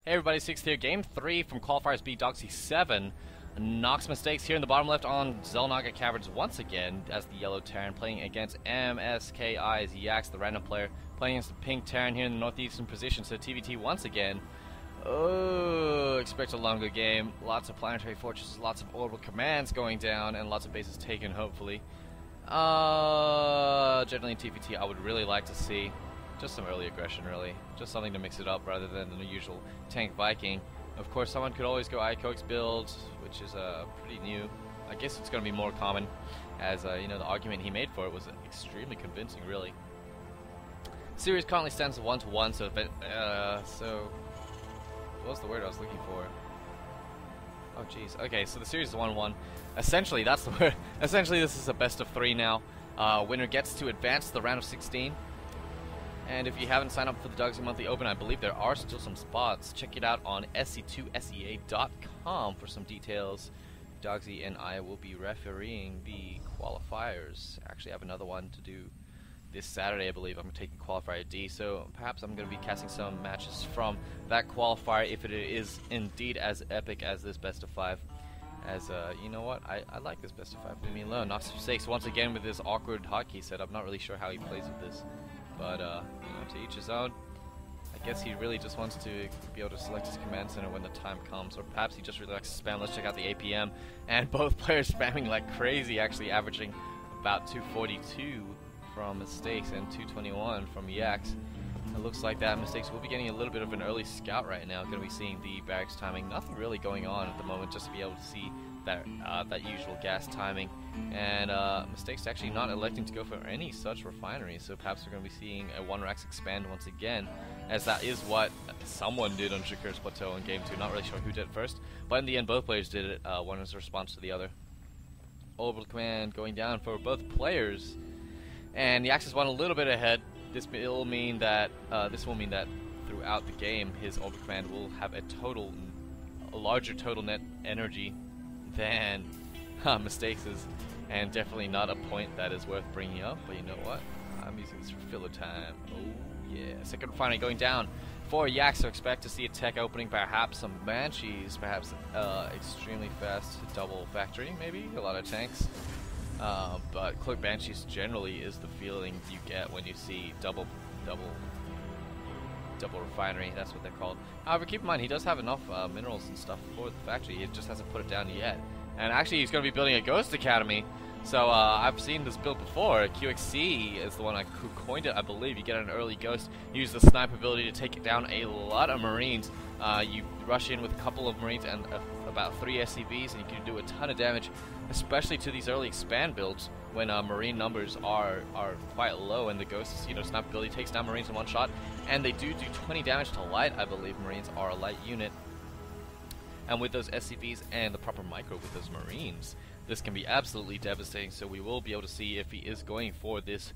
Hey everybody, 6th here, Game 3 from Qualifiers B, Dogsi 7. NoxMistakes here in the bottom left on Zelnaga Caverns once again as the yellow Terran, playing against MskiYax, the random player, playing against the pink Terran here in the northeastern position. So TVT once again. Oh, expect a longer game. Lots of planetary fortresses, lots of orbital commands going down, and lots of bases taken, hopefully. Generally in TVT, I would really like to see just some early aggression, really. Just something to mix it up rather than the usual tank Viking. Of course, someone could always go ICOX build, which is pretty new. I guess it's going to be more common, as you know, the argument he made for it was extremely convincing, really. Series currently stands 1-1, so what was the word I was looking for? Oh, jeez. Okay, so the series is 1-1. Essentially, that's the word. Essentially, this is a best of 3 now. Winner gets to advance to the round of 16. And if you haven't signed up for the Dogsi Monthly Open, I believe there are still some spots. Check it out on sc2sea.com for some details. Dogsi and I will be refereeing the qualifiers. Actually, I have another one to do this Saturday, I believe. I'm taking qualifier D, so perhaps I'm going to be casting some matches from that qualifier if it is indeed as epic as this best of 5. As, you know what, I like this best of 5. Leave me alone. NoxMistakes once again with this awkward hotkey setup. I'm not really sure how he plays with this. But, you know, to each his own. I guess he really just wants to be able to select his command center when the time comes. Or perhaps he just really likes to spam. Let's check out the APM. And both players spamming like crazy, actually averaging about 242 from Mistakes and 221 from Yax. It looks like that Mistakes will be getting a little bit of an early scout right now. Going to be seeing the barracks timing. Nothing really going on at the moment, just to be able to see that that usual gas timing. And Mistakes actually not electing to go for any such refinery, so perhaps we're going to be seeing a 1-Rax expand once again, as that is what someone did on Shakur's Plateau in Game 2. Not really sure who did it first, but in the end both players did it, one as a response to the other. Orbital command going down for both players, and Yax is one a little bit ahead. This will mean that throughout the game his orbital command will have a larger total net energy than Mistakes is, and definitely not a point that is worth bringing up. But you know what? I'm using this for filler time. Oh yeah, second refinery going down for Yax. So expect to see a tech opening, perhaps some Banshees, perhaps extremely fast double factory, maybe a lot of tanks. But Cloak Banshees generally is the feeling you get when you see double refinery. That's what they're called. However, keep in mind he does have enough minerals and stuff for the factory. He just hasn't put it down yet. And actually, he's going to be building a Ghost Academy. So I've seen this build before. QXC is the one who coined it, I believe. You get an early Ghost, use the snipe ability to take down a lot of Marines. You rush in with a couple of Marines and about 3 SCVs, and you can do a ton of damage, especially to these early expand builds when Marine numbers are quite low, and the Ghost's snipe ability takes down Marines in one shot, and they do 20 damage to light. I believe Marines are a light unit. And with those SCVs and the proper micro with those Marines, this can be absolutely devastating. So we will be able to see if he is going for this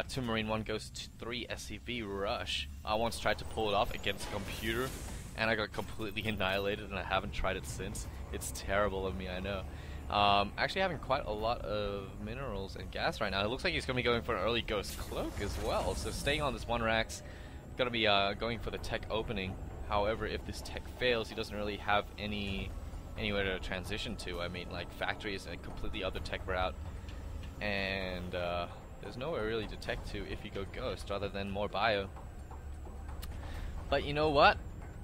2 Marine 1 Ghost 3 SCV rush. I once tried to pull it off against a computer, and I got completely annihilated, and I haven't tried it since. It's terrible of me, I know. Actually having quite a lot of minerals and gas right now. It looks like he's going to be going for an early Ghost Cloak as well. So staying on this 1-Rax, going to be going for the tech opening. However, if this tech fails, he doesn't really have anywhere to transition to. I mean, like, factory is a completely other tech route, and there's nowhere really to tech to if you go Ghost, other than more bio. But you know what?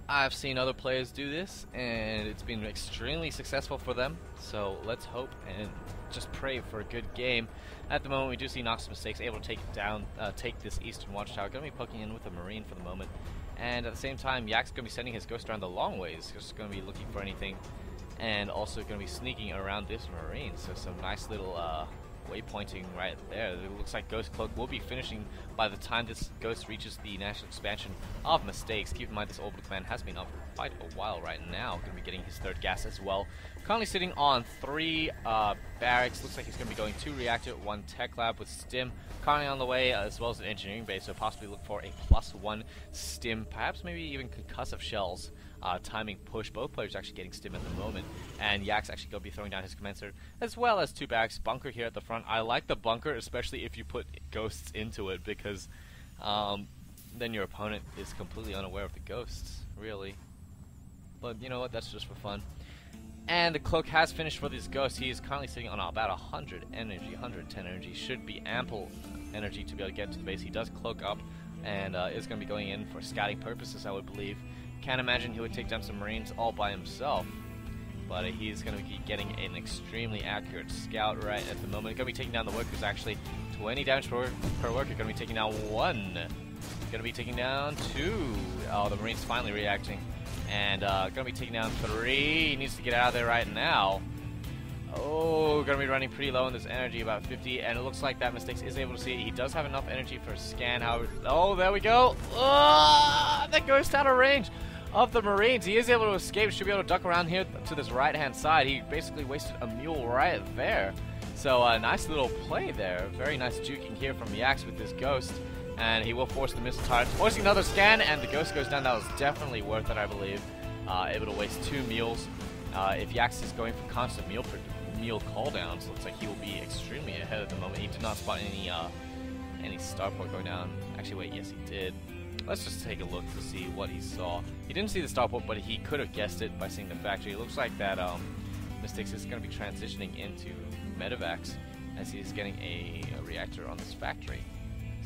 I've seen other players do this, and it's been extremely successful for them. So let's hope and just pray for a good game. At the moment, we do see NoxMistakes able to take it down, take this eastern watchtower. Going to be poking in with a Marine for the moment. And at the same time, Yax is going to be sending his Ghost around the long ways. Just going to be looking for anything, and also going to be sneaking around this Marine. So some nice little waypointing right there. It looks like Ghost Cloak will be finishing by the time this Ghost reaches the national expansion of Mistakes. Keep in mind this orbital command has been up for quite a while right now. Going to be getting his 3rd gas as well. Currently sitting on 3 barracks. Looks like he's going to be going 2 reactor, 1 tech lab with stim currently on the way, as well as an engineering base. So possibly look for a +1 stim, perhaps maybe even concussive shells. Timing push. Both players actually getting stim at the moment, and Yax actually going to be throwing down his command center, as well as 2 barracks. Bunker here at the front. I like the bunker, especially if you put Ghosts into it, because then your opponent is completely unaware of the Ghosts, really. but you know what, that's just for fun. And the cloak has finished for this ghost. He is currently sitting on about 100 energy, 110 energy. Should be ample energy to be able to get to the base. He does cloak up and is going to be going in for scouting purposes, I would believe. Can't imagine he would take down some Marines all by himself. But he's going to be getting an extremely accurate scout right at the moment. Going to be taking down the workers, actually. 20 damage per worker. Going to be taking down 1. Going to be taking down 2. Oh, the Marine's finally reacting. And going to be taking down 3. He needs to get out of there right now. Oh, going to be running pretty low in this energy, about 50. And it looks like that Mistakes is able to see it. He does have enough energy for a scan. However, oh, there we go. Oh, that ghost out of range of the Marines. He is able to escape. Should be able to duck around here to this right-hand side. He basically wasted a mule right there. So a nice little play there. Very nice juking here from Yax with this ghost. And he will force the missile turret. Forcing another scan, and the ghost goes down. That was definitely worth it, I believe. Able to waste 2 mules. If Yax is going for constant meal cooldowns, looks like he will be extremely ahead at the moment. He did not spot any starport going down. Actually, wait, yes, he did. Let's just take a look to see what he saw. He didn't see the starport, but he could have guessed it by seeing the factory. It looks like that Mistakes is going to be transitioning into medevacs as he's getting a reactor on this factory.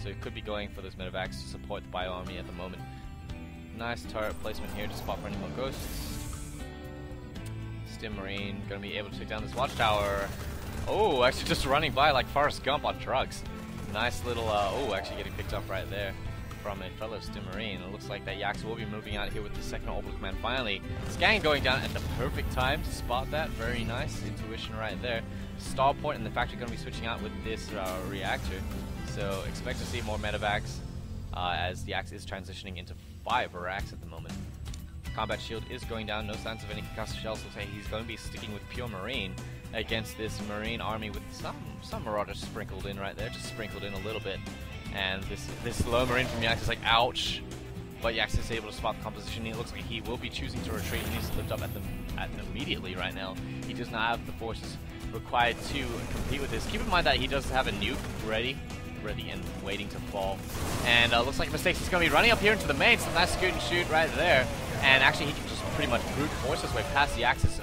So he could be going for those medevacs to support the bio army at the moment. Nice turret placement here to spot for any more ghosts. Stim Marine going to be able to take down this watchtower. Oh, actually just running by like Forrest Gump on drugs. Nice little, oh, actually getting picked up right there from a fellow Stim Marine. It looks like that Yax will be moving out here with the second orbital command finally. Scan going down at the perfect time to spot that. Very nice intuition right there. Starport and the factory going to be switching out with this reactor. So expect to see more medevacs as the Yax is transitioning into 5 racks at the moment. Combat shield is going down. No signs of any concussive shells. Looks like he's going to be sticking with pure Marine against this Marine army with some Marauders sprinkled in right there. Just sprinkled in a little bit. And this low Marine from Yax is like, ouch. But Yax is able to spot the composition. It looks like he will be choosing to retreat. He needs to lift up at them immediately right now. He does not have the forces required to compete with this. Keep in mind that he does have a nuke ready and waiting to fall. And looks like Mistakes is going to be running up here into the main. Some nice scoot and shoot right there. And actually he can just pretty much brute force his way past Yax's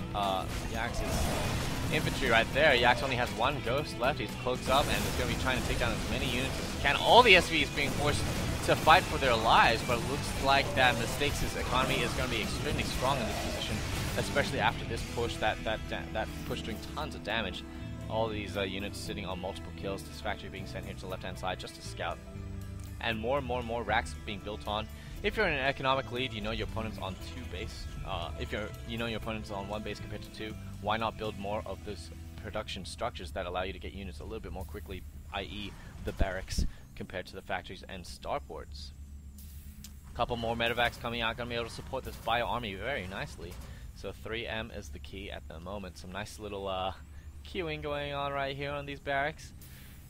infantry right there. Yax only has 1 ghost left. He's cloaked up and is going to be trying to take down as many units as he can. All the SVs being forced to fight for their lives, but it looks like that Mistakes' economy is going to be extremely strong in this position, especially after this push, that push doing tons of damage. All these units sitting on multiple kills. This factory being sent here to the left-hand side just to scout. And more racks being built on. If you're in an economic lead, you know your opponent's on 2 base. If you know your opponent's on 1 base compared to 2, why not build more of those production structures that allow you to get units a little bit more quickly, i.e. the barracks, compared to the factories and starports. Couple more medevacs coming out, going to be able to support this bio army very nicely. So 3M is the key at the moment. Some nice little queuing going on right here on these barracks.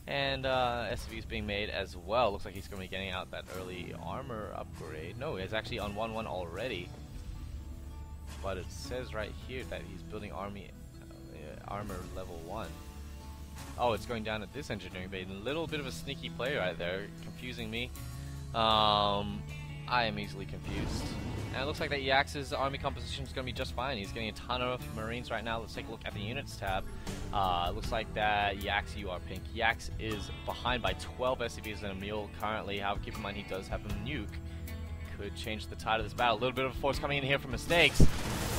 And SCVs being made as well. Looks like he's going to be getting out that early armor upgrade. No, he's actually on 1-1 already. But it says right here that he's building armor level 1. Oh, it's going down at this engineering bay. A little bit of a sneaky play right there, confusing me. I am easily confused. And it looks like that Yax's army composition is going to be just fine. He's getting a ton of Marines right now. Let's take a look at the units tab. Looks like that Yax, you are pink. Yax is behind by 12 SCVs and a mule currently. However, keep in mind he does have a nuke. Could change the tide of this battle. A little bit of a force coming in here from Mistakes.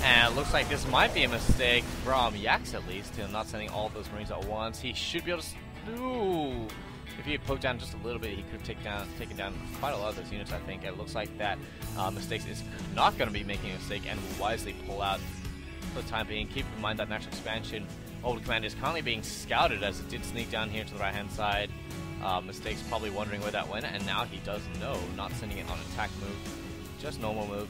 And it looks like this might be a mistake from Yax at least. Him not sending all of those Marines at once. He should be able to... Ooh. If he had poked down just a little bit, he could have taken down quite a lot of those units, I think. And it looks like that Mistakes is not going to be making a mistake and will wisely pull out for the time being. Keep in mind that natural expansion orbital command is currently being scouted as it did sneak down here to the right-hand side. Mistakes probably wondering where that went, and now he does know. Not sending it on attack move, just normal move.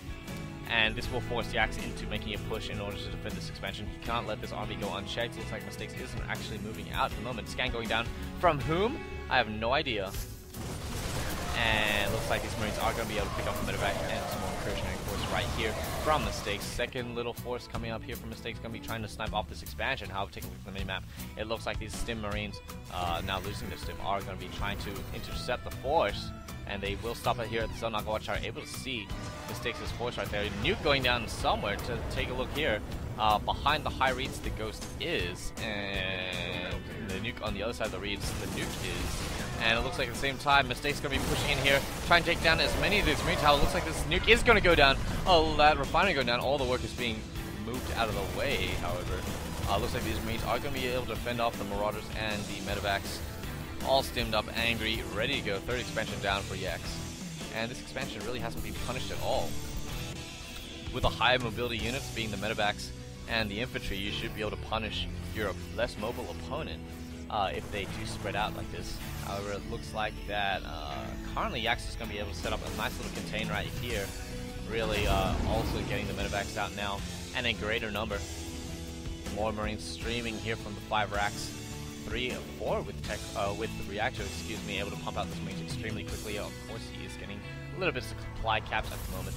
And this will force Yax into making a push in order to defend this expansion. He can't let this army go unchecked. Looks like Mistakes isn't actually moving out at the moment. Scan going down from whom? I have no idea. And looks like these Marines are going to be able to pick up the medevac and some more incursionary force right here from Mistakes. Second little force coming up here from Mistakes, going to be trying to snipe off this expansion. However, taking a look at the minimap, it looks like these stim Marines, now losing their stim, are going to be trying to intercept the force. And they will stop it here at the zone. Watch, are able to see Mistakes' force right there. Nuke going down somewhere to take a look here. Behind the high reeds, the Ghost is, and the nuke on the other side of the reeds, the nuke is. And it looks like at the same time, Mistakes going to be pushing in here, trying to take down as many of these Marines. How it looks like this nuke is going to go down. Oh, that refinery going down. All the work is being moved out of the way, however. Looks like these Marines are going to be able to fend off the Marauders and the medevacs. All stimmed up, angry, ready to go. Third expansion down for YAX. And this expansion really hasn't been punished at all. With the high mobility units being the medevacs and the infantry, you should be able to punish your less mobile opponent if they do spread out like this. However, it looks like that currently YAX is going to be able to set up a nice little contain right here. Really also getting the medevacs out now, and a greater number. More Marines streaming here from the 5 racks. 3 or 4 with the reactor, excuse me, able to pump out this Marines extremely quickly. Of course, he is getting a little bit of supply caps at the moment.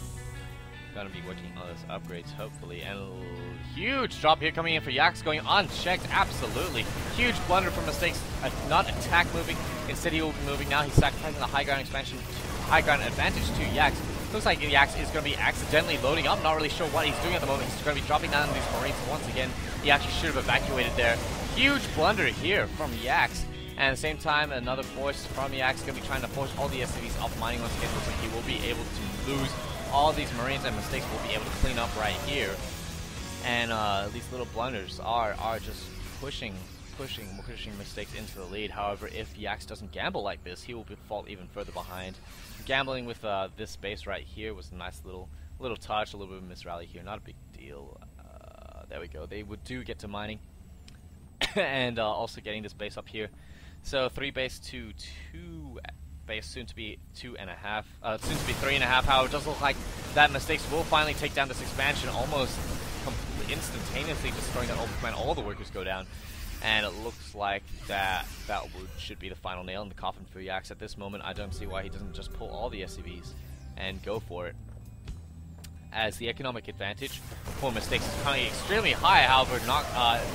Gonna be working on those upgrades, hopefully. And a huge drop here coming in for YAX, going unchecked, absolutely. Huge blunder from Mistakes, not attack moving. Instead, he will be moving now. He's sacrificing the high ground expansion, high ground advantage to YAX. Looks like YAX is going to be accidentally loading up. Not really sure what he's doing at the moment. He's going to be dropping down these Marines once again. He actually should have evacuated there. Huge blunder here from YAX. And at the same time, another force from YAX going to be trying to force all the SCVs off mining once again. Looks like he will be able to lose all these Marines, and Mistakes will be able to clean up right here. And these little blunders are just pushing Mistakes into the lead. However, if YAX doesn't gamble like this, he will fall even further behind. Gambling with this base right here was a nice little touch, a little bit of misrally here, not a big deal. There we go. They do get to mining, and also getting this base up here. So 3 base to 2 base, soon to be 2.5, soon to be 3.5. However, it does look like that Mistakes will finally take down this expansion almost instantaneously, destroying that old command. All the workers go down. And it looks like that should be the final nail in the coffin for YAX at this moment. I don't see why he doesn't just pull all the SCVs and go for it, as the economic advantage for Mistakes is currently extremely high. However,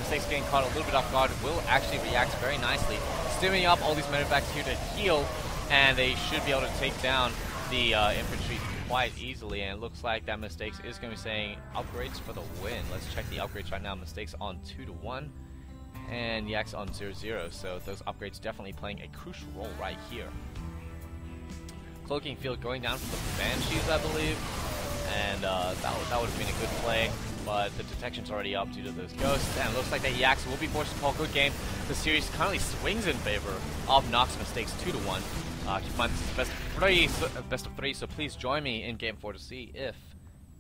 Mistakes getting caught a little bit off guard will actually react very nicely, stimming up all these medevacs here to heal, and they should be able to take down the infantry quite easily. And it looks like that Mistakes is going to be saying upgrades for the win. Let's check the upgrades right now. Mistakes on 2-1. And YAX on 0-0, so those upgrades definitely playing a crucial role right here. Cloaking field going down from the Banshees, I believe, and that would have been a good play, but the detection's already up due to those ghosts, and it looks like that YAX will be forced to call good game. The series currently swings in favor of NoxMistakes 2-1. Keep in mind this is best of 3, so please join me in Game 4 to see if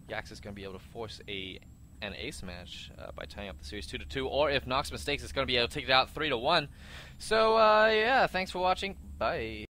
YAX is going to be able to force an ace match by tying up the series 2-2, or if NoxMistakes is going to be able to take it out 3-1. So yeah, thanks for watching. Bye.